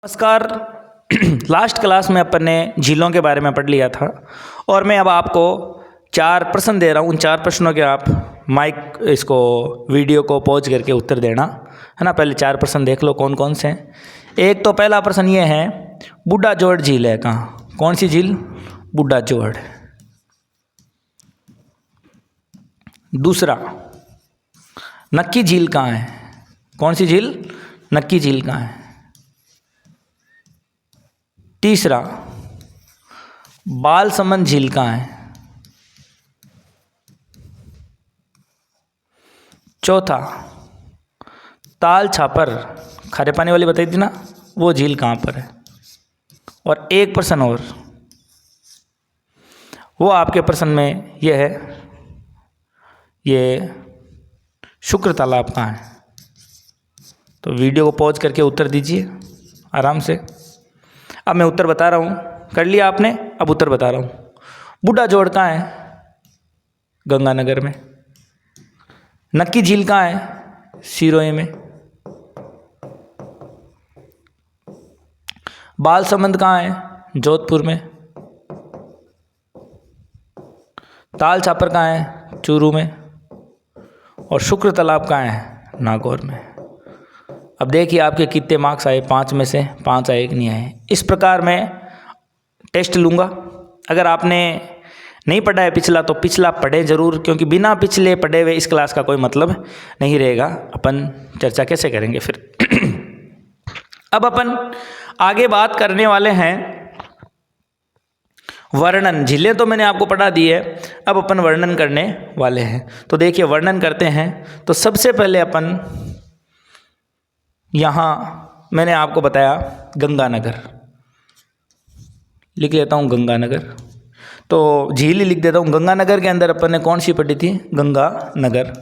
नमस्कार। Last class में अपन ने झीलों के बारे में पढ़ लिया था और मैं अब आपको 4 प्रश्न दे रहा हूँ। उन 4 प्रश्नों के आप माइक इसको वीडियो को पॉज करके उत्तर देना है ना। पहले 4 प्रश्न देख लो कौन कौन से हैं। एक तो पहला प्रश्न ये है, बूढ़ा जोड़ झील है कहाँ? कौन सी झील? बूढ़ा जोड़। दूसरा, नक्की झील कहाँ है? कौन सी झील? नक्की झील कहाँ है? तीसरा, बालसमंद झील कहाँ है? चौथा, ताल छापर खारे पानी वाली बताई थी ना, वो झील कहाँ पर है? और एक प्रश्न और, वो आपके प्रश्न में यह है, ये शुक्र तालाब कहाँ है? तो वीडियो को पॉज करके उत्तर दीजिए आराम से। अब मैं उत्तर बता रहा हूँ, कर लिया आपने? अब उत्तर बता रहा हूँ। बूढ़ा जोड़ कहाँ है? गंगानगर में। नक्की झील कहाँ है? सिरोही में। बालसमंद कहाँ है? जोधपुर में। ताल छापर कहाँ है? चूरू में। और शुक्र तालाब कहाँ है? नागौर में। अब देखिए आपके कितने मार्क्स आए, 5 में से 5 आए कि नहीं आए। इस प्रकार मैं टेस्ट लूँगा। अगर आपने नहीं पढ़ा है पिछला तो पिछला पढ़े ज़रूर, क्योंकि बिना पिछले पढ़े हुए इस क्लास का कोई मतलब नहीं रहेगा। अपन चर्चा कैसे करेंगे फिर। अब अपन आगे बात करने वाले हैं वर्णन। झीलें तो मैंने आपको पढ़ा दी है, अब अपन वर्णन करने वाले हैं। तो देखिए वर्णन करते हैं। तो सबसे पहले अपन यहाँ मैंने आपको बताया गंगानगर, लिख लेता हूँ गंगानगर। तो झील ही लिख देता हूँ। गंगानगर के अंदर अपन ने कौन सी पढ़ी थी? गंगानगर।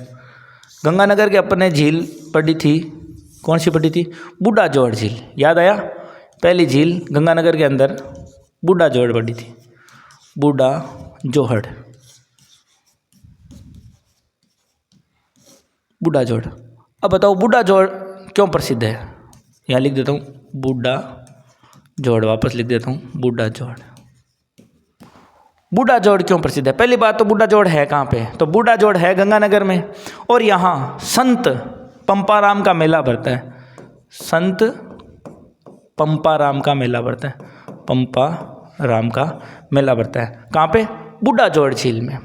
गंगानगर के अपन ने झील पढ़ी थी, कौन सी पढ़ी थी? बूढ़ा जोड़ झील। याद आया? पहली झील गंगानगर के अंदर बूढ़ा जोड़ पढ़ी थी, बूढ़ा जोहड़, बूढ़ा जोड़। अब बताओ बूढ़ा जोड़ क्यों प्रसिद्ध है? यहाँ लिख देता हूँ बूढ़ा जोड़, वापस लिख देता हूँ बूढ़ा जोड़। बूढ़ा जोड़ क्यों प्रसिद्ध है? पहली बात तो बूढ़ा जोड़ है कहाँ पे? तो बूढ़ा जोड़ है गंगानगर में। और यहाँ संत पंपाराम का मेला भरता है। संत पंपाराम का मेला भरता है। पंपाराम का मेला भरता है कहाँ पे? बूढ़ा जोड़ झील में।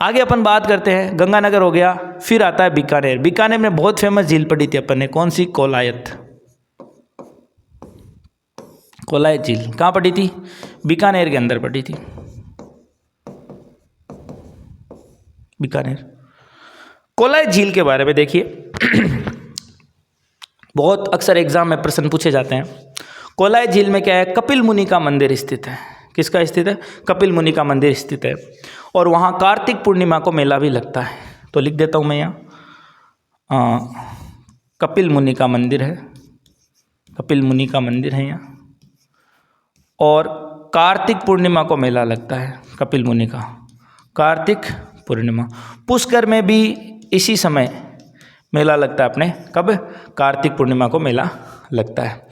आगे अपन बात करते हैं, गंगानगर हो गया, फिर आता है बीकानेर। बीकानेर में बहुत फेमस झील पढ़ी थी अपन ने, कौन सी? कोलायत। कोलायत झील कहाँ पढ़ी थी? बीकानेर के अंदर पढ़ी थी, बीकानेर। कोलायत झील के बारे में देखिए, बहुत अक्सर एग्जाम में प्रश्न पूछे जाते हैं। कोलायत झील में क्या है? कपिल मुनि का मंदिर स्थित है। किसका स्थित है? कपिल मुनि का मंदिर स्थित है। और वहाँ कार्तिक पूर्णिमा को मेला भी लगता है। तो लिख देता हूँ मैं यहाँ, कपिल मुनि का मंदिर है, कपिल मुनि का मंदिर है यहाँ। और कार्तिक पूर्णिमा को मेला लगता है कपिल मुनि का, कार्तिक पूर्णिमा। पुष्कर में भी इसी समय मेला लगता है अपने, कब? कार्तिक पूर्णिमा को मेला लगता है।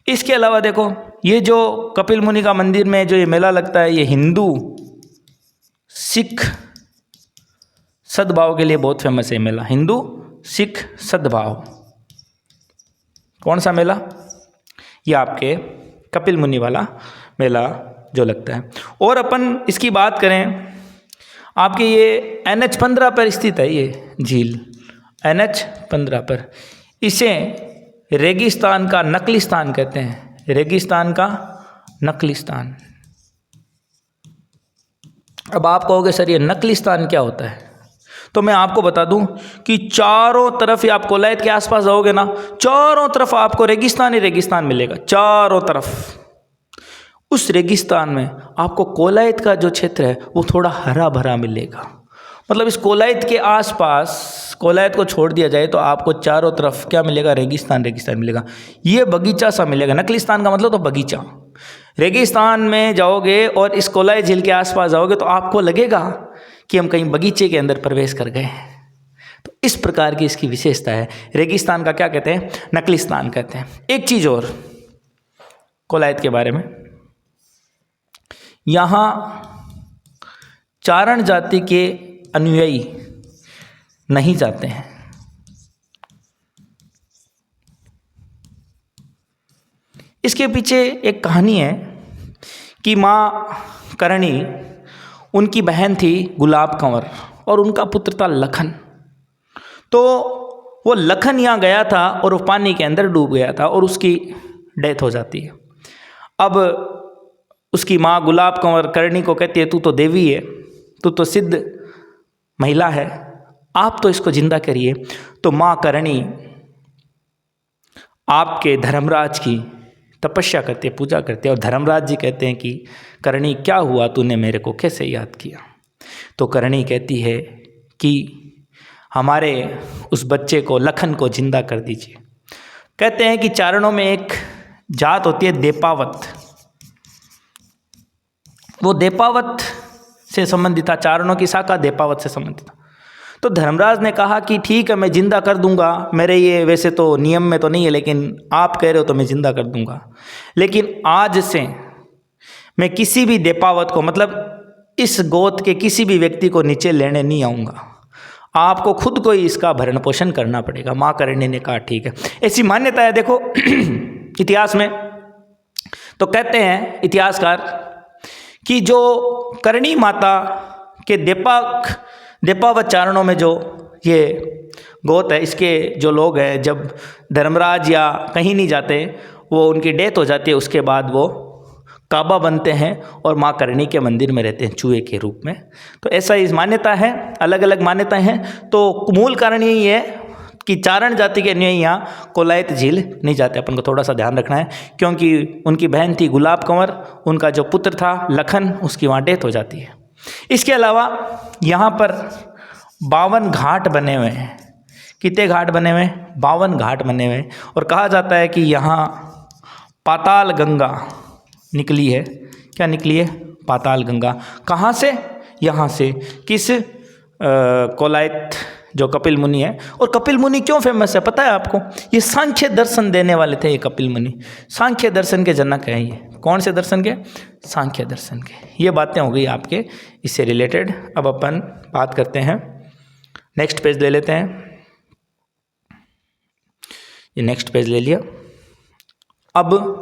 इसके अलावा देखो, ये जो कपिल मुनि का मंदिर में जो ये मेला लगता है, ये हिंदू सिख सद्भाव के लिए बहुत फेमस है मेला। हिंदू सिख सद्भाव। कौन सा मेला? ये आपके कपिल मुनि वाला मेला जो लगता है। और अपन इसकी बात करें, आपके ये NH15 पर स्थित है ये झील, NH15 पर। इसे रेगिस्तान का नकलिस्तान कहते हैं, रेगिस्तान का नकलिस्तान। अब आप कहोगे सर ये नकलिस्तान क्या होता है? तो मैं आपको बता दूं कि चारों तरफ ही आप कोलायत के आसपास जाओगे ना, चारों तरफ आपको रेगिस्तान ही रेगिस्तान मिलेगा, चारों तरफ। उस रेगिस्तान में आपको कोलायत का जो क्षेत्र है वो थोड़ा हरा भरा मिलेगा। मतलब इस कोलायत के आसपास, कोलायत को छोड़ दिया जाए तो आपको चारों तरफ क्या मिलेगा? रेगिस्तान रेगिस्तान मिलेगा। ये बगीचा सा मिलेगा। नकलिस्तान का मतलब तो बगीचा। रेगिस्तान में जाओगे और इस कोलायत झील के आसपास जाओगे तो आपको लगेगा कि हम कहीं बगीचे के अंदर प्रवेश कर गए। तो इस प्रकार की इसकी विशेषता है। रेगिस्तान का क्या कहते हैं? नकलिस्तान कहते हैं। एक चीज़ और, कोलायत के बारे में। यहाँ चारण जाति के अनुयायी नहीं जाते हैं। इसके पीछे एक कहानी है कि माँ करणी, उनकी बहन थी गुलाब कंवर और उनका पुत्र था लखन। तो वो लखन यहाँ गया था और वो पानी के अंदर डूब गया था और उसकी डेथ हो जाती है। अब उसकी माँ गुलाब कंवर करणी को कहती है, तू तो देवी है, तू तो सिद्ध महिला है, आप तो इसको जिंदा करिए। तो माँ करणी आपके धर्मराज की तपस्या करते, पूजा करते, और धर्मराज जी कहते हैं कि करणी क्या हुआ, तूने मेरे को कैसे याद किया। तो करणी कहती है कि हमारे उस बच्चे को, लखन को जिंदा कर दीजिए। कहते हैं कि चारणों में एक जात होती है देपावत, वो देपावत से संबंधित था, चारणों की शाखा देपावत से संबंधित था। तो धर्मराज ने कहा कि ठीक है, मैं जिंदा कर दूंगा, मेरे ये वैसे तो नियम में तो नहीं है, लेकिन आप कह रहे हो तो मैं जिंदा कर दूंगा। लेकिन आज से मैं किसी भी देपावत को, मतलब इस गोत्र के किसी भी व्यक्ति को नीचे लेने नहीं आऊँगा, आपको खुद को ही इसका भरण पोषण करना पड़ेगा। माँ करणी ने कहा ठीक है। ऐसी मान्यता है देखो इतिहास में। तो कहते हैं इतिहासकार कि जो करणी माता के देपावत चारणों में जो ये गोत है, इसके जो लोग हैं, जब धर्मराज या कहीं नहीं जाते, वो उनकी डेथ हो जाती है, उसके बाद वो काबा बनते हैं और माँ करणी के मंदिर में रहते हैं चूहे के रूप में। तो ऐसा इस मान्यता है, अलग अलग मान्यताएं हैं। तो मूल कारण यही है कि चारण जाति के अन्य यहाँ कोलायत झील नहीं जाते। अपन को थोड़ा सा ध्यान रखना है, क्योंकि उनकी बहन थी गुलाब कंवर, उनका जो पुत्र था लखन, उसकी वहाँ डेथ हो जाती है। इसके अलावा यहाँ पर 52 घाट बने हुए हैं। कितने घाट बने हुए हैं? 52 घाट बने हुए हैं। और कहा जाता है कि यहाँ पाताल गंगा निकली है। क्या निकली है? पाताल गंगा। कहाँ से? यहाँ से। किस कोलायत जो कपिल मुनि है। और कपिल मुनि क्यों फेमस है पता है आपको? ये सांख्य दर्शन देने वाले थे ये कपिल मुनि। सांख्य दर्शन के जनक हैं ये। कौन से दर्शन के? सांख्य दर्शन के। ये बातें हो गई आपके इससे रिलेटेड। अब अपन बात करते हैं, नेक्स्ट पेज ले लेते हैं। ये नेक्स्ट पेज ले लिया। अब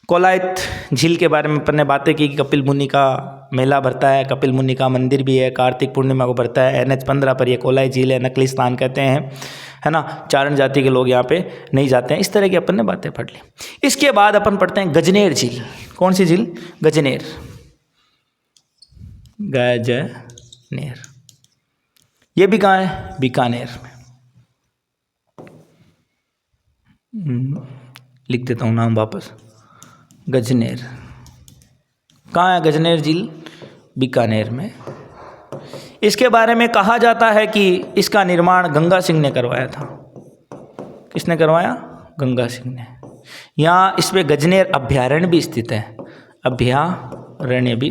कोलायत झील के बारे में अपन ने बातें की कि कपिल मुनि का मेला भरता है, कपिल मुनि का मंदिर भी है, कार्तिक पूर्णिमा को भरता है। NH 15 पर ये कोलायत झील है, नकली स्थान कहते हैं, है ना। चारण जाति के लोग यहाँ पे नहीं जाते हैं। इस तरह की अपन ने बातें पढ़ ली। इसके बाद अपन पढ़ते हैं गजनेर झील। कौन सी झील? गजनेर। गजनेर ये भी कहाँ है? बीकानेर में। लिख देता हूँ नाम वापस। गजनेर कहाँ है? गजनेर झील बीकानेर में। इसके बारे में कहा जाता है कि इसका निर्माण गंगा सिंह ने करवाया था। किसने करवाया? गंगा सिंह ने। यहाँ इसमें गजनेर अभ्यारण्य भी स्थित है। अभ्यारण्य भी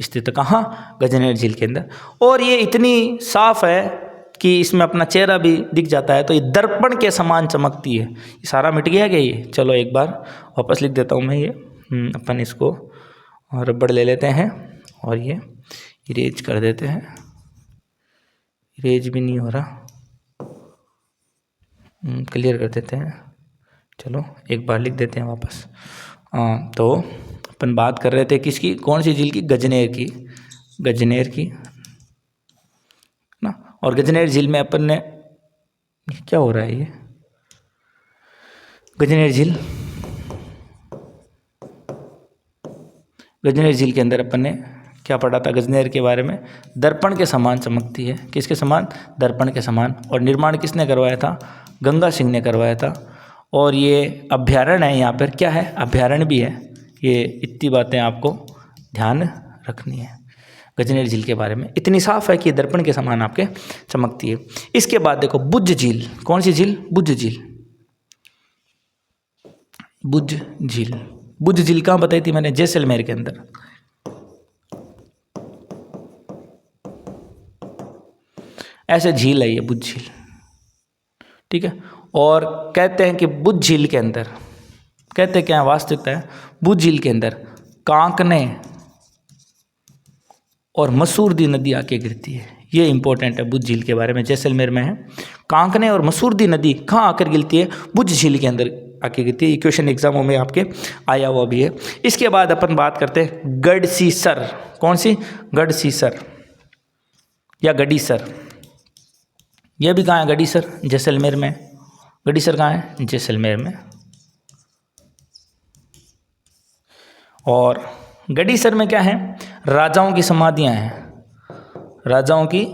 स्थित है। कहाँ? गजनेर झील के अंदर। और ये इतनी साफ है कि इसमें अपना चेहरा भी दिख जाता है, तो ये दर्पण के समान चमकती है। ये सारा मिट गया क्या ये? चलो एक बार वापस लिख देता हूँ मैं ये। अपन इसको रबड़ ले लेते हैं और ये इरेज कर देते हैं। इरेज भी नहीं हो रहा, क्लियर कर देते हैं। चलो एक बार लिख देते हैं वापस। तो अपन बात कर रहे थे किसकी? कौन सी झील की? गजनेर की। गजनेर की ना। और गजनेर झील में अपन ने, क्या हो रहा है ये? गजनेर झील के अंदर अपन ने क्या पढ़ा था गजनेर के बारे में? दर्पण के समान चमकती है। किसके समान? दर्पण के समान। और निर्माण किसने करवाया था? गंगा सिंह ने करवाया था। और ये अभ्यारण्य है, यहाँ पर क्या है? अभ्यारण्य भी है। ये इतनी बातें आपको ध्यान रखनी है गजनेर झील के बारे में। इतनी साफ है कि दर्पण के समान आपके चमकती है। इसके बाद देखो बुद्ध झील। कौन सी झील? बुद्ध झील। बुद्ध झील। बुद्ध झील कहाँ बताई थी मैंने? जैसलमेर के अंदर। ऐसे झील है ये बुद्ध झील, ठीक है। और कहते हैं कि बुद्ध झील के अंदर, कहते क्या है वास्तविकता है, बुझ झील के अंदर कांकने और मसूरदी नदी आके गिरती है। ये इंपॉर्टेंट है बुझ झील के बारे में, जैसलमेर में है। कांकने और मसूरदी नदी कहाँ आकर गिरती है? बुझ झील के अंदर आके गिरती है। ये क्वेश्चन एग्जामों में आपके आया हुआ भी है। इसके बाद अपन बात करते हैं गढ़सीसर। कौन सी? गढ़सीसर या गढ़ीसर। यह भी कहाँ है? गढ़ीसर, जैसलमेर में। गढ़ीसर कहाँ है? जैसलमेर में। और गढ़ीसर में क्या है? राजाओं की समाधियां हैं, राजाओं की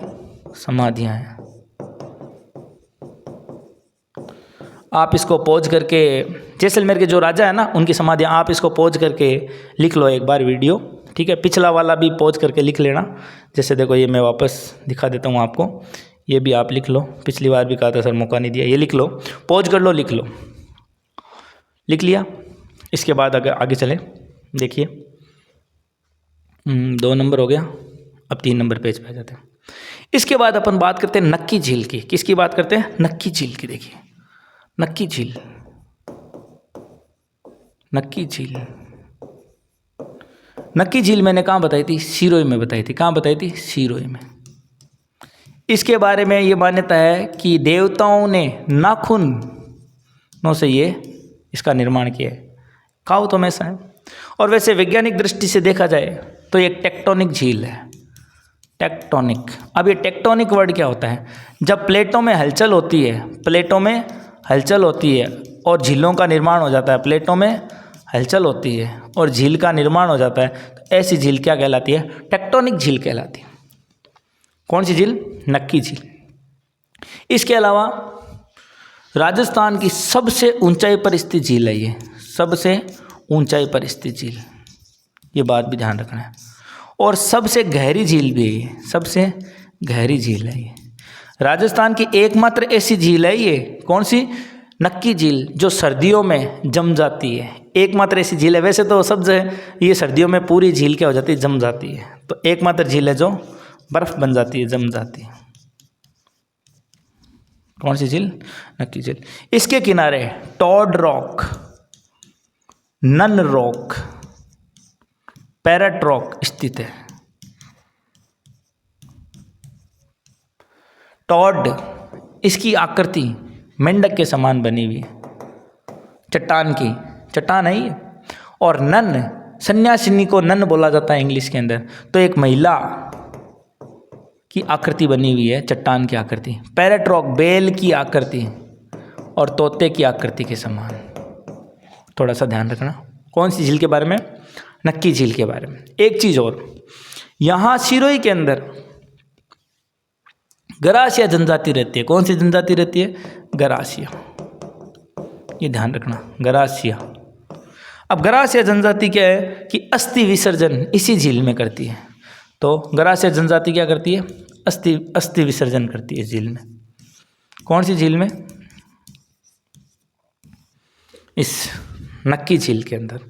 समाधियां हैं। आप इसको पॉज करके, जैसलमेर के जो राजा है ना उनकी समाधियां, आप इसको पॉज करके लिख लो एक बार वीडियो, ठीक है? पिछला वाला भी पॉज करके लिख लेना। जैसे देखो ये मैं वापस दिखा देता हूँ आपको, ये भी आप लिख लो। पिछली बार भी कहा था सर मौका नहीं दिया, ये लिख लो, पॉज कर लो, लिख लो। लिख लिया? इसके बाद अगर आगे चले, देखिए 2 नंबर हो गया, अब 3 नंबर पेज पे आ जाते हैं। इसके बाद अपन बात करते हैं नक्की झील की। किसकी बात करते हैं? नक्की झील की। देखिए नक्की झील, नक्की झील। नक्की झील मैंने कहाँ बताई थी? सिरोही में बताई थी। कहाँ बताई थी? सिरोही में। इसके बारे में ये मान्यता है कि देवताओं ने नाखूनों से ये इसका निर्माण किया है। कहा तो ऐसा है। और वैसे वैज्ञानिक दृष्टि से देखा जाए तो ये टेक्टोनिक झील है। टेक्टोनिक। अब ये टेक्टोनिक वर्ड क्या होता है? जब प्लेटों में हलचल होती है, प्लेटों में हलचल होती है और झीलों का निर्माण हो जाता है। प्लेटों में हलचल होती है और झील का निर्माण हो जाता है, तो ऐसी झील क्या कहलाती है? टेक्टोनिक झील कहलाती है। कौन सी झील? नक्की झील। इसके अलावा राजस्थान की सबसे ऊंचाई पर स्थित झील है ये, सबसे ऊंचाई पर स्थित झील, ये बात भी ध्यान रखना है। और सबसे गहरी झील भी है ये, सबसे गहरी झील है ये। राजस्थान की एकमात्र ऐसी झील है ये। कौन सी? नक्की झील, जो सर्दियों में जम जाती है। एकमात्र ऐसी झील है। वैसे तो सब जगह ये सर्दियों में पूरी झील क्या हो जाती है? जम जाती है। तो एकमात्र झील है जो बर्फ बन जाती है, जम जाती है। कौन सी झील? नक्की झील। इसके किनारे Toad Rock, Nun Rock, Parrot Rock स्थित है। टॉड, इसकी आकृति मेंढक के समान बनी हुई है, चट्टान की, चट्टान है ये। और नन, सन्यासिनी को नन बोला जाता है इंग्लिश के अंदर, तो एक महिला की आकृति बनी हुई है, चट्टान की आकृति। पैरट रॉक, बैल की आकृति और तोते की आकृति के समान। थोड़ा सा ध्यान रखना। कौन सी झील के बारे में? नक्की झील के बारे में। एक चीज और, यहां सिरोही के अंदर गरासिया जनजाति रहती है। कौन सी जनजाति रहती है? गरासिया। ये ध्यान रखना, गरासिया। अब गरासिया जनजाति क्या है कि अस्थि विसर्जन इसी झील में करती है। तो गरासिया जनजाति क्या करती है? अस्थि विसर्जन करती है इस झील में। कौन सी झील में? इस नक्की झील के अंदर।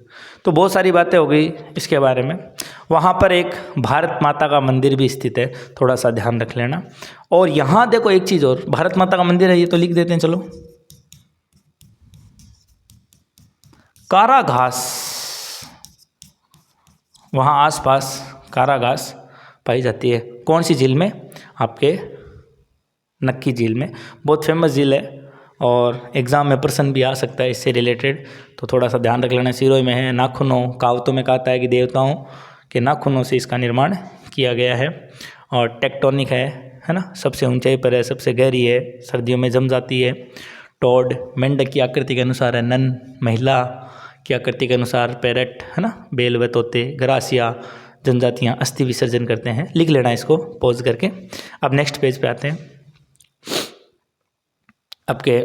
तो बहुत सारी बातें हो गई इसके बारे में। वहाँ पर एक भारत माता का मंदिर भी स्थित है, थोड़ा सा ध्यान रख लेना। और यहाँ देखो एक चीज़ और, भारत माता का मंदिर है, ये तो लिख देते हैं चलो। कारा घास, वहाँ आसपास कारा घास पाई जाती है। कौन सी झील में? आपके नक्की झील में। बहुत फेमस झील है और एग्ज़ाम में प्रश्न भी आ सकता है इससे रिलेटेड, तो थोड़ा सा ध्यान रख लेना। सिरोही में है। नाखूनों, कहावतों में कहता है कि देवताओं के नाखूनों से इसका निर्माण किया गया है। और टेक्टोनिक है ना, सबसे ऊंचाई पर है, सबसे गहरी है, सर्दियों में जम जाती है। टॉड, मेंढक की आकृति के अनुसार है। नन, महिला की आकृति के अनुसार पैरट है ना, बेल व तोते, गरासिया जनजातियाँ अस्थि विसर्जन करते हैं। लिख लेना इसको पॉज करके। अब नेक्स्ट पेज पे आते हैं। आपके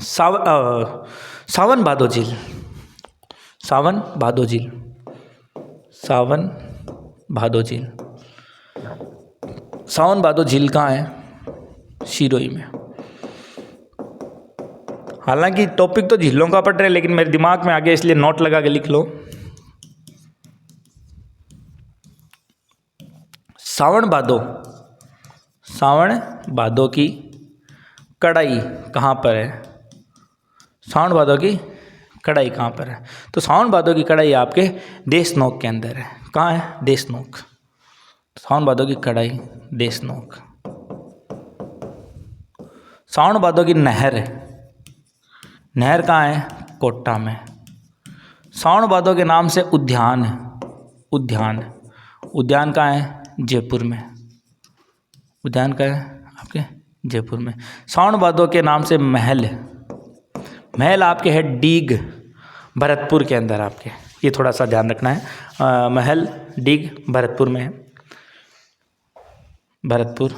सावन भादो झील, सावन भादो झील, सावन भादो झील। सावन भादो झील कहाँ है? सिरोही में। हालांकि टॉपिक तो झीलों का पढ़ रहे, लेकिन मेरे दिमाग में आ गया इसलिए नोट लगा के लिख लो। सावन भादो, सावन भादो की कड़ाई कहाँ पर है? सावन भादो की कड़ाई कहाँ पर है? तो सावन भादो की कड़ाई आपके देशनोक के अंदर है। कहाँ है? देशनोक। सावन भादो की कड़ाई देशनोक। सावन भादो की नहर है, नहर कहाँ है? कोटा में। सावन भादो के नाम से उद्यान है, उद्यान, उद्यान कहाँ है? जयपुर में। उद्यान कहाँ है? आपके जयपुर में। सावन भादो के नाम से महल है, महल आपके है डीग, भरतपुर के अंदर आपके, ये थोड़ा सा ध्यान रखना है। महल डीग भरतपुर में है, भरतपुर।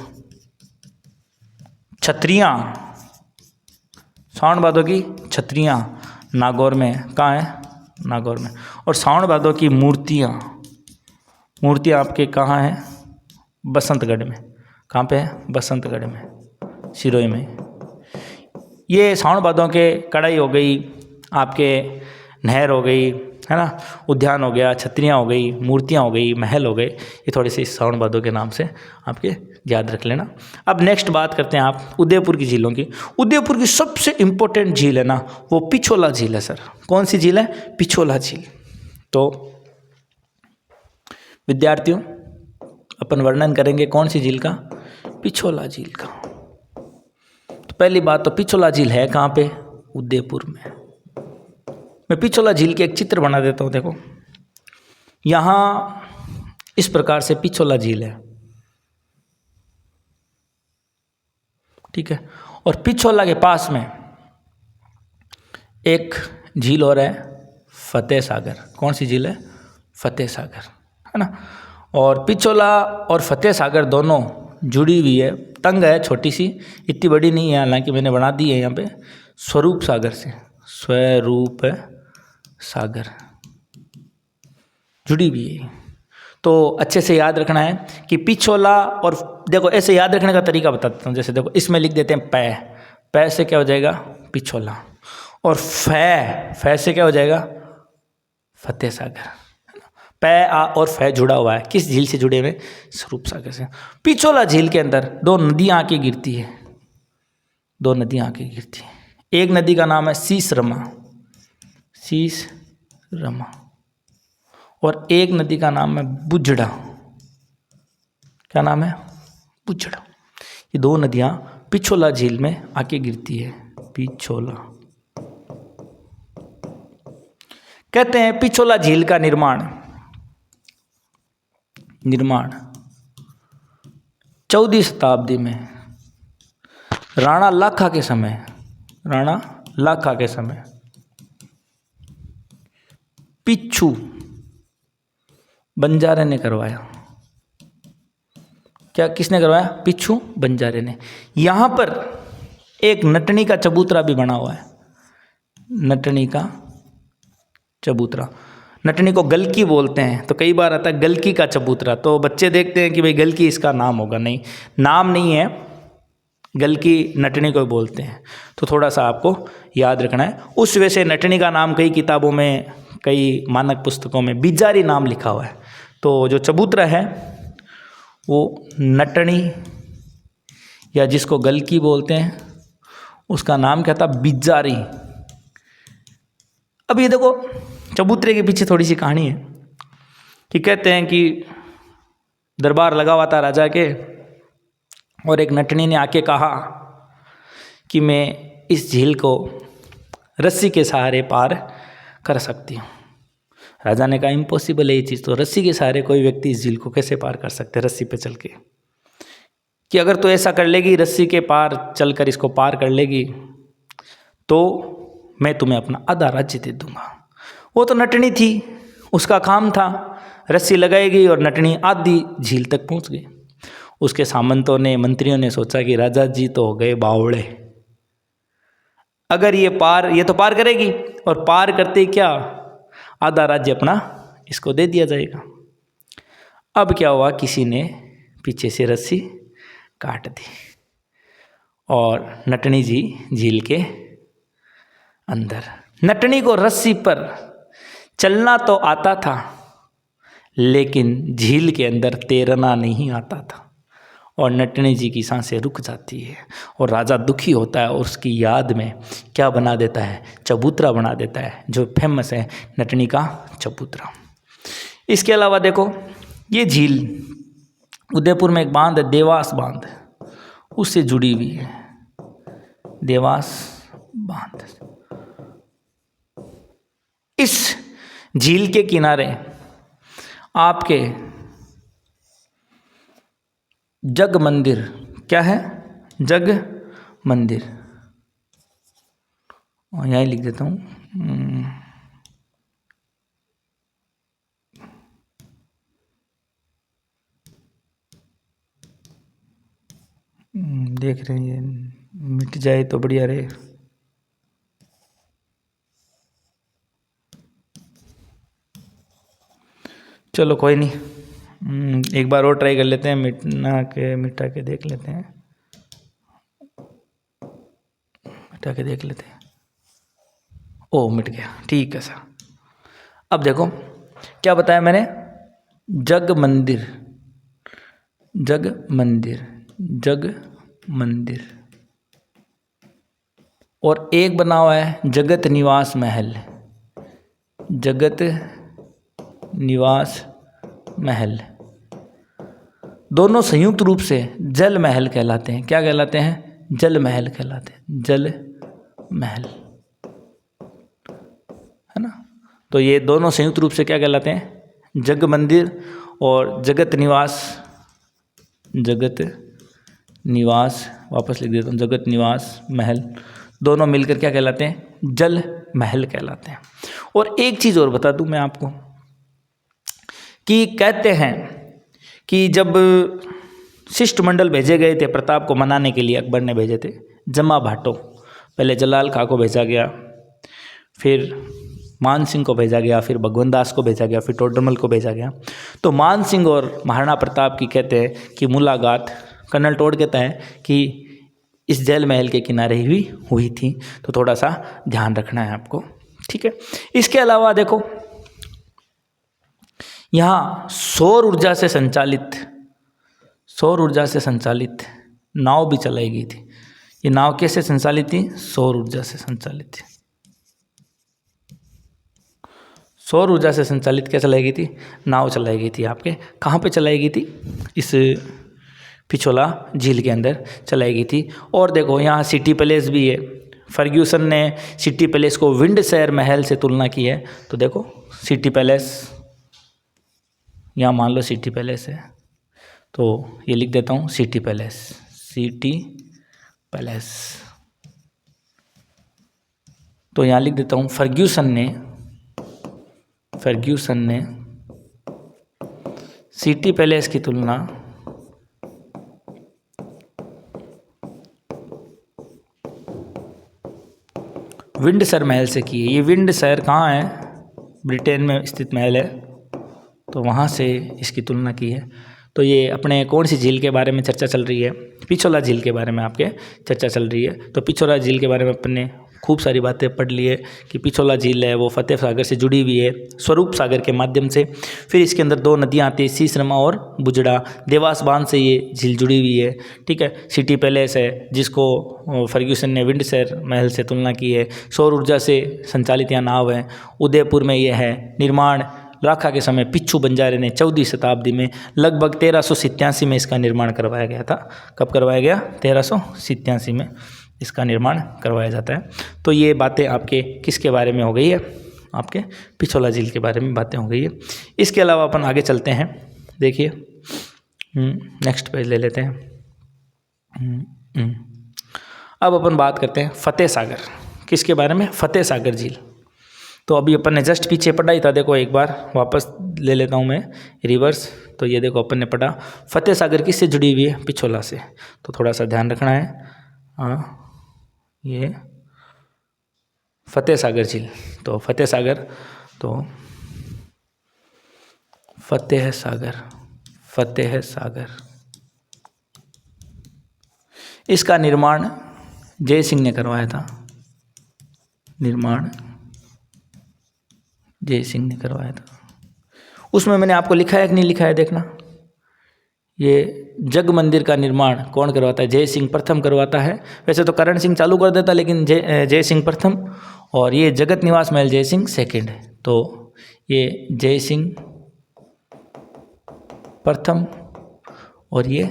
छतरियाँ, सावन भादो की छतरियाँ नागौर में है। कहाँ है? नागौर में। और सावन भादो की मूर्तियाँ, मूर्तियाँ आपके कहाँ हैं? बसंतगढ़ में। कहाँ पे है? बसंतगढ़ में, सिरोही में। ये सावन भादों के कड़ाई हो गई, आपके नहर हो गई, है ना, उद्यान हो गया, छतरियाँ हो गई, मूर्तियाँ हो गई, महल हो गए, ये थोड़े से सावन भादों के नाम से आपके याद रख लेना। अब नेक्स्ट बात करते हैं आप उदयपुर की झीलों की। उदयपुर की सबसे इम्पोर्टेंट झील है ना, वो पिछोला झील है सर। कौन सी झील है? पिछोला झील। तो विद्यार्थियों, अपन वर्णन करेंगे कौन सी झील का? पिछोला झील का। तो पहली बात तो पिछोला झील है कहाँ पे? उदयपुर में। मैं पिछोला झील के एक चित्र बना देता हूँ। देखो यहाँ इस प्रकार से पिछोला झील है, ठीक है। और पिछोला के पास में एक झील और है, फतेह सागर। कौन सी झील है? फतेह सागर, है ना। और पिछोला और फतेह सागर दोनों जुड़ी हुई है, तंग है, छोटी सी, इतनी बड़ी नहीं है, हालांकि मैंने बना दी है यहाँ पे, स्वरूप सागर से। स्वरूप सागर जुड़ी हुई है। तो अच्छे से याद रखना है कि पिछोला, और देखो ऐसे याद रखने का तरीका बताता हूँ। जैसे देखो इसमें लिख देते हैं पै, पै से क्या हो जाएगा? पिछोला। और फै से क्या हो जाएगा? फतेह सागर। पै आ और फै जुड़ा हुआ है, किस झील से जुड़े हुए? स्वरूप सागर से। पिछोला झील के अंदर दो नदियाँ आके गिरती है, दो नदियाँ आके गिरती है। एक नदी का नाम है शीशरमा, शीशरमा, और एक नदी का नाम है बुझड़ा। क्या नाम है? बुझड़ा। ये दो नदियाँ पिछोला झील में आके गिरती है, पिछोला। कहते हैं पिछोला झील का निर्माण 14वीं शताब्दी में राणा लाखा के समय, राणा लाखा के समय पिच्छू बंजारे ने करवाया। क्या किसने करवाया? पिच्छू बंजारे ने। यहाँ पर एक नटनी का चबूतरा भी बना हुआ है, नटनी का चबूतरा। नटनी को गलकी बोलते हैं, तो कई बार आता है गलकी का चबूतरा, तो बच्चे देखते हैं कि भाई गलकी इसका नाम होगा, नहीं, नाम नहीं है, गलकी नटनी को बोलते हैं। तो थोड़ा सा आपको याद रखना है। उस वजह से नटनी का नाम कई किताबों में, कई मानक पुस्तकों में बिजारी नाम लिखा हुआ है। तो जो चबूतरा है वो नटनी, या जिसको गलकी बोलते हैं, उसका नाम क्या था? बिजारी। अब ये देखो चबूतरे के पीछे थोड़ी सी कहानी है कि कहते हैं कि दरबार लगा हुआ था राजा के, और एक नटनी ने आके कहा कि मैं इस झील को रस्सी के सहारे पार कर सकती हूँ। राजा ने कहा इम्पॉसिबल है ये चीज़, तो रस्सी के सहारे कोई व्यक्ति इस झील को कैसे पार कर सकते हैं रस्सी पे चल के? कि अगर तो ऐसा कर लेगी, रस्सी के पार चलकर इसको पार कर लेगी, तो मैं तुम्हें अपना आधा राज्य दे दूंगा। वो तो नटनी थी, उसका काम था रस्सी लगाएगी और नटनी आधी झील तक पहुंच गई। उसके सामंतों ने, मंत्रियों ने सोचा कि राजा जी तो हो गए बावड़े, अगर ये तो पार करेगी, और पार करते ही क्या, आधा राज्य अपना इसको दे दिया जाएगा। अब क्या हुआ, किसी ने पीछे से रस्सी काट दी और नटनी जी झील के अंदर। नटनी को रस्सी पर चलना तो आता था, लेकिन झील के अंदर तैरना नहीं आता था। और नटनी जी की सांसें रुक जाती है और राजा दुखी होता है और उसकी याद में क्या बना देता है, चबूतरा बना देता है, जो फेमस है नटनी का चबूतरा। इसके अलावा देखो ये झील उदयपुर में एक बांध है, देवास बांध, उससे जुड़ी हुई है, देवास बांध। इस झील के किनारे आपके जग मंदिर, क्या है, जग मंदिर, और यहीं लिख देता हूँ, देख रहे हैं, मिट जाए तो बढ़िया रहे। चलो कोई नहीं, एक बार और ट्राई कर लेते हैं, मिटा के देख लेते हैं, मिटा के देख लेते हैं। ओ मिट गया, ठीक है सर। अब देखो क्या बताया मैंने, जग मंदिर, जग मंदिर, जग मंदिर, और एक बना हुआ है जगत निवास महल, जगत निवास महल। दोनों संयुक्त रूप से जल महल कहलाते हैं। क्या कहलाते हैं? जल महल कहलाते हैं, जल महल, है ना। तो ये दोनों संयुक्त रूप से क्या कहलाते हैं? जग मंदिर और जगत निवास, जगत निवास, वापस लिख देता हूँ, जगत निवास महल, दोनों मिलकर क्या कहलाते हैं? जल महल कहलाते हैं। और एक चीज़ और बता दूँ मैं आपको कि कहते हैं कि जब शिष्टमंडल भेजे गए थे प्रताप को मनाने के लिए, अकबर ने भेजे थे, जमा भाटो, पहले जलाल खां को भेजा गया, फिर मान सिंह को भेजा गया, फिर भगवंत दास को भेजा गया, फिर टोडरमल को भेजा गया। तो मान सिंह और महाराणा प्रताप की कहते हैं कि मुलाकात कर्नल टोड कहता है कि इस जल महल के किनारे ही हुई थी। तो थोड़ा सा ध्यान रखना है आपको, ठीक है। इसके अलावा देखो यहाँ सौर ऊर्जा से संचालित, सौर ऊर्जा से संचालित नाव भी चलाई गई थी। ये नाव कैसे संचालित थी? सौर ऊर्जा से संचालित थी। सौर ऊर्जा से संचालित क्या चलाई गई थी? नाव चलाई गई थी। आपके कहाँ पे चलाई गई थी? इस पिछोला झील के अंदर चलाई गई थी। और देखो यहाँ सिटी पैलेस भी है। फर्ग्यूसन ने सिटी पैलेस को विंडसर महल से तुलना की है। तो देखो सिटी पैलेस, यहाँ मान लो सिटी पैलेस है, तो ये लिख देता हूँ सिटी पैलेस, सिटी पैलेस। तो यहाँ लिख देता हूँ फर्ग्यूसन ने सिटी पैलेस की तुलना विंडसर महल से की है। ये विंडसर कहाँ है? ब्रिटेन में स्थित महल है, तो वहाँ से इसकी तुलना की है। तो ये अपने कौन सी झील के बारे में चर्चा चल रही है? पिछोला झील के बारे में आपके चर्चा चल रही है। तो पिछोला झील के बारे में अपन ने खूब सारी बातें पढ़ ली है कि पिछोला झील है वो फतेह सागर से जुड़ी हुई है, स्वरूप सागर के माध्यम से। फिर इसके अंदर दो नदियाँ आती है, सीसरमा और बुजड़ा। देवास बांध से ये झील जुड़ी हुई है, ठीक है। सिटी पैलेस है जिसको फर्ग्यूसन ने विंडसर महल से तुलना की है। सौर ऊर्जा से संचालित यहाँ नाव है। उदयपुर में ये है। निर्माण लाखा के समय पिच्छू बंजारे ने 14वीं शताब्दी में लगभग 1387 में इसका निर्माण करवाया गया था। कब करवाया गया? 1387 में इसका निर्माण करवाया जाता है। तो ये बातें आपके किसके बारे में हो गई है? आपके पिछोला झील के बारे में बातें हो गई है। इसके अलावा अपन आगे चलते हैं। देखिए नेक्स्ट पेज ले लेते हैं। अब अपन बात करते हैं फतेह सागर। किसके बारे में? फतेह सागर झील। तो अभी अपन ने जस्ट पीछे पढ़ा ही था, देखो एक बार वापस ले लेता हूँ मैं रिवर्स। तो ये देखो अपन ने पढ़ा फतेह सागर किससे जुड़ी हुई है? पिछोला से। तो थोड़ा सा ध्यान रखना है। हाँ, ये फतेह सागर झील। तो फतेह सागर, तो फतेह सागर, फतेह सागर, इसका निर्माण जय सिंह ने करवाया था। निर्माण जय सिंह ने करवाया था। उसमें मैंने आपको लिखा है कि नहीं लिखा है? देखना, ये जग मंदिर का निर्माण कौन करवाता है? जय सिंह प्रथम करवाता है। वैसे तो करण सिंह चालू कर देता, लेकिन जय सिंह प्रथम, और ये जगत निवास महल जय सिंह सेकंड है। तो ये जय सिंह प्रथम और ये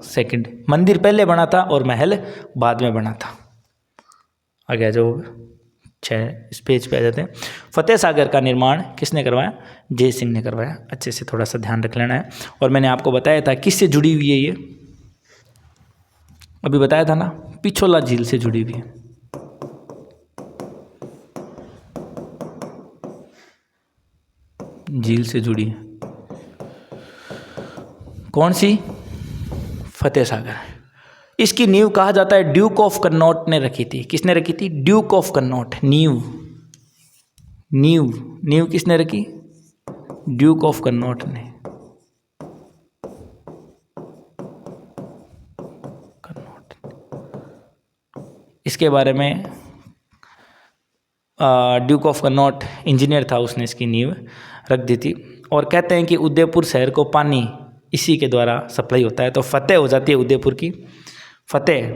सेकंड। मंदिर पहले बना था और महल बाद में बना था। आगे आ जाओ, 6 इस पेज पे आ जाते हैं। फतेह सागर का निर्माण किसने करवाया? जय सिंह ने करवाया। अच्छे से थोड़ा सा ध्यान रख लेना है। और मैंने आपको बताया था किससे जुड़ी हुई है ये, अभी बताया था ना, पिछोला झील से जुड़ी हुई है। झील से जुड़ी है कौन सी? फतेह सागर। इसकी नींव कहा जाता है ड्यूक ऑफ कन्नौट ने रखी थी। किसने रखी थी? Duke of Connaught. नींव किसने रखी? ड्यूक ऑफ कन्नौट ने। इसके बारे में ड्यूक ऑफ कन्नौट इंजीनियर था, उसने इसकी नींव रख दी थी। और कहते हैं कि उदयपुर शहर को पानी इसी के द्वारा सप्लाई होता है। तो फतेह हो जाती है उदयपुर की, फतेह,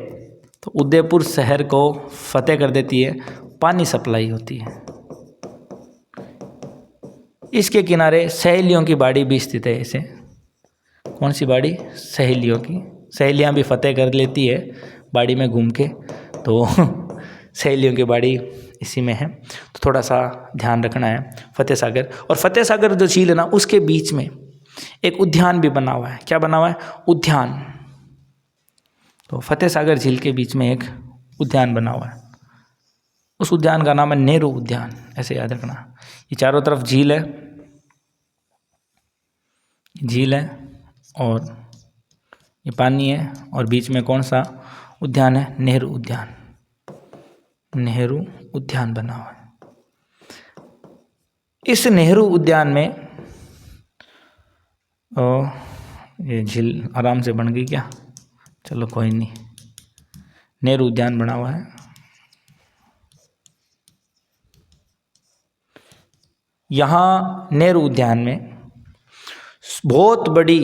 तो उदयपुर शहर को फतेह कर देती है, पानी सप्लाई होती है। इसके किनारे सहेलियों की बाड़ी भी स्थित है। इसे कौन सी बाड़ी? सहेलियों की। सहेलियाँ भी फतेह कर लेती है बाड़ी में घूम के, तो सहेलियों की बाड़ी इसी में है। तो थोड़ा सा ध्यान रखना है फतेह सागर। और फतेह सागर जो झील है ना, उसके बीच में एक उद्यान भी बना हुआ है। क्या बना हुआ है? उद्यान। तो फतेह सागर झील के बीच में एक उद्यान बना हुआ है। उस उद्यान का नाम है नेहरू उद्यान, ऐसे याद रखना। ये चारों तरफ झील है और ये पानी है, और बीच में कौन सा उद्यान है? नेहरू उद्यान। नेहरू उद्यान बना हुआ है। इस नेहरू उद्यान में ये झील आराम से बन गई क्या? चलो कोई नहीं, नेहरू उद्यान बना हुआ है। यहाँ नेहरू उद्यान में बहुत बड़ी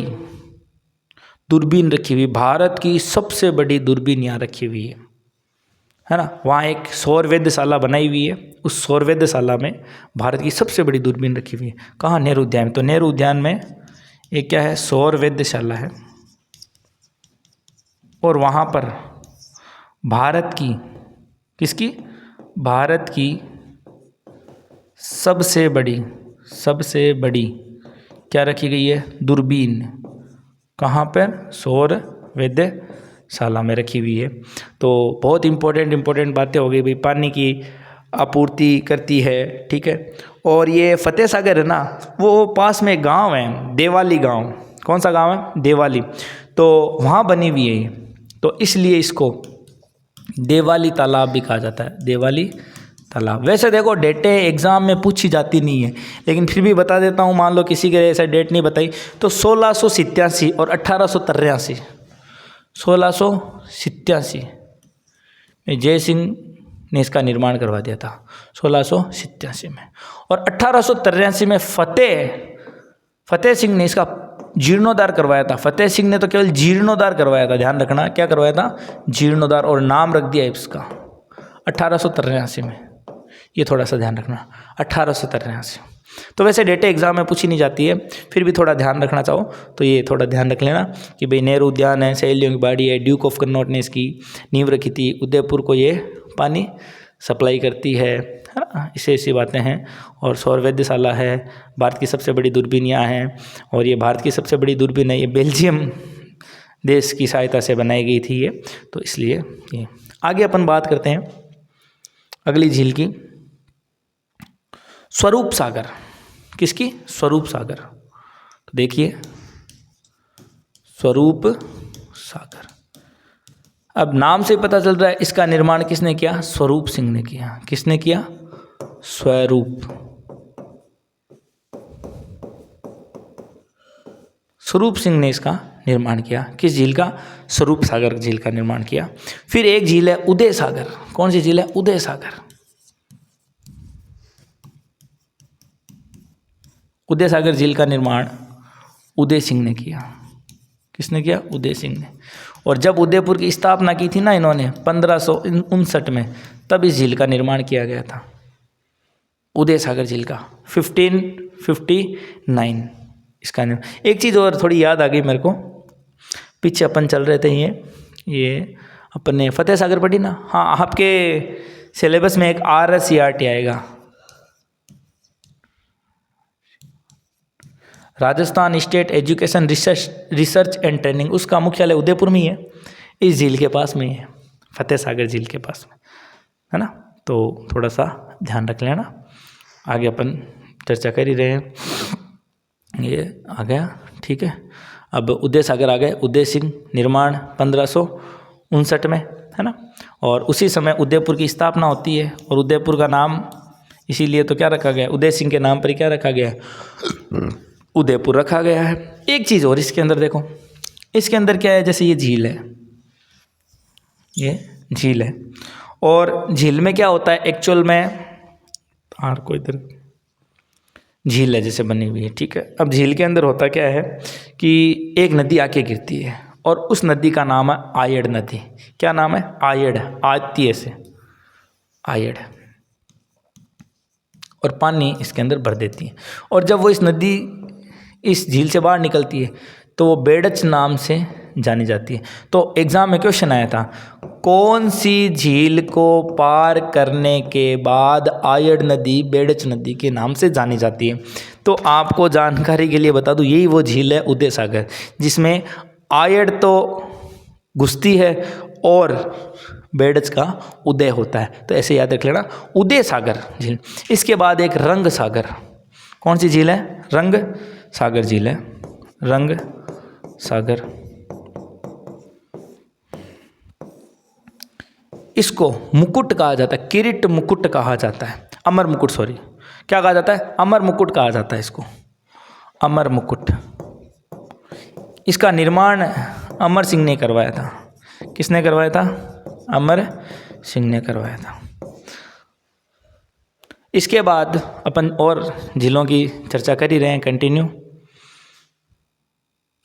दूरबीन रखी हुई, भारत की सबसे बड़ी दूरबीन यहाँ रखी हुई है ना। वहाँ एक सौर वेधशाला बनाई हुई है। उस सौर वेधशाला में भारत की सबसे बड़ी दूरबीन रखी हुई है। कहाँ? नेहरू उद्यान में। तो नेहरू उद्यान में एक क्या है? सौर वेधशाला है। और वहाँ पर भारत की, किसकी? भारत की सबसे बड़ी क्या रखी गई है? दूरबीन। कहाँ पर? सौर वेधशाला में रखी हुई है। तो बहुत इम्पोर्टेंट बातें हो गई भाई। पानी की आपूर्ति करती है, ठीक है। और ये फतेह सागर है ना, वो पास में एक गाँव है, देवाली गाँव। कौन सा गाँव है? देवाली। तो वहाँ बनी हुई है ये, तो इसलिए इसको देवाली तालाब भी कहा जाता है। देवाली तालाब। वैसे देखो डेटें एग्ज़ाम में पूछी जाती नहीं है, लेकिन फिर भी बता देता हूँ। मान लो किसी के ऐसा डेट नहीं बताई, तो 1687 और 1883, 1687 में जय सिंह ने इसका निर्माण करवा दिया था, 1687 में। और 1883 में फतेह सिंह ने इसका जीर्णोद्धार करवाया था। फतेह सिंह ने तो केवल जीर्णोद्धार करवाया था, ध्यान रखना। क्या करवाया था? जीर्णोद्धार। और नाम रख दिया इसका 1883 में। ये थोड़ा सा ध्यान रखना, 1883। तो वैसे डेटे एग्जाम में पूछी नहीं जाती है, फिर भी थोड़ा ध्यान रखना चाहो तो ये थोड़ा ध्यान रख लेना कि भाई नेहरू उद्यान है, सहेलियों की बाड़ी है, ड्यूक ऑफ कन्नौट ने इसकी नींव रखी थी, उदयपुर को ये पानी सप्लाई करती है ना। ऐसी बातें हैं। और सौर वेधशाला है, भारत की सबसे बड़ी दूरबीन यहाँ है। और ये भारत की सबसे बड़ी दूरबीन है, ये बेल्जियम देश की सहायता से बनाई गई थी ये, तो इसलिए ये। आगे अपन बात करते हैं अगली झील की, स्वरूप सागर। किसकी? स्वरूप सागर। तो देखिए स्वरूप सागर, अब नाम से पता चल रहा है इसका निर्माण किसने किया? स्वरूप सिंह ने किया। किसने किया? स्वरूप सिंह ने इसका निर्माण किया। किस झील का? स्वरूप सागर झील का निर्माण किया। फिर एक झील है उदय सागर। कौन सी झील है? उदय सागर। उदय सागर झील का निर्माण उदय सिंह ने किया। किसने किया? उदय सिंह ने। और जब उदयपुर की स्थापना की थी ना इन्होंने 1559 में, तब इस झील का निर्माण किया गया था, उदय सागर झील का, 1559 इसका निर्माण। एक चीज़ और थोड़ी याद आ गई मेरे को, पीछे अपन चल रहे थे, ये अपन ने फतेह सागर पढ़ी ना। हाँ, आपके सिलेबस में एक RSCRT आएगा, Rajasthan state education research and training, उसका मुख्यालय उदयपुर में ही है, इस झील के पास में ही है, फतेह सागर झील के पास में, है ना। तो थोड़ा सा ध्यान रख लेना, आगे अपन चर्चा कर ही रहे हैं। ये आ गया, ठीक है। अब उदय सागर आ गए, उदय सिंह, निर्माण 1559 में, है ना। और उसी समय उदयपुर की स्थापना होती है, और उदयपुर का नाम इसीलिए तो क्या रखा गया, उदय सिंह के नाम पर ही क्या रखा गया, उदयपुर रखा गया है। एक चीज़ और इसके अंदर देखो, इसके अंदर क्या है, जैसे ये झील है, ये झील है, और झील में क्या होता है एक्चुअल में, को इधर झील है जैसे बनी हुई है, ठीक है। अब झील के अंदर होता क्या है कि एक नदी आके गिरती है, और उस नदी का नाम है आयड़ नदी। क्या नाम है? आयड़, आती है से आयड़, और पानी इसके अंदर भर देती है। और जब वो इस नदी इस झील से बाहर निकलती है तो वो बेड़च नाम से जानी जाती है। तो एग्जाम में क्वेश्चन आया था, कौन सी झील को पार करने के बाद आयड़ नदी बेड़च नदी के नाम से जानी जाती है? तो आपको जानकारी के लिए बता दूं, यही वो झील है उदय सागर, जिसमें आयड़ तो घुसती है और बेड़च का उदय होता है। तो ऐसे याद रख लेना, उदय सागर झील। इसके बाद एक रंग सागर, कौन सी झील है? रंग सागर झील है, रंग सागर। इसको मुकुट कहा जाता है, किरीट मुकुट कहा जाता है, अमर मुकुट, सॉरी क्या कहा जाता है? अमर मुकुट कहा जाता है इसको, अमर मुकुट। इसका निर्माण अमर सिंह ने करवाया था। किसने करवाया था? अमर सिंह ने करवाया था। इसके बाद अपन और झीलों की चर्चा कर ही रहे हैं, कंटिन्यू।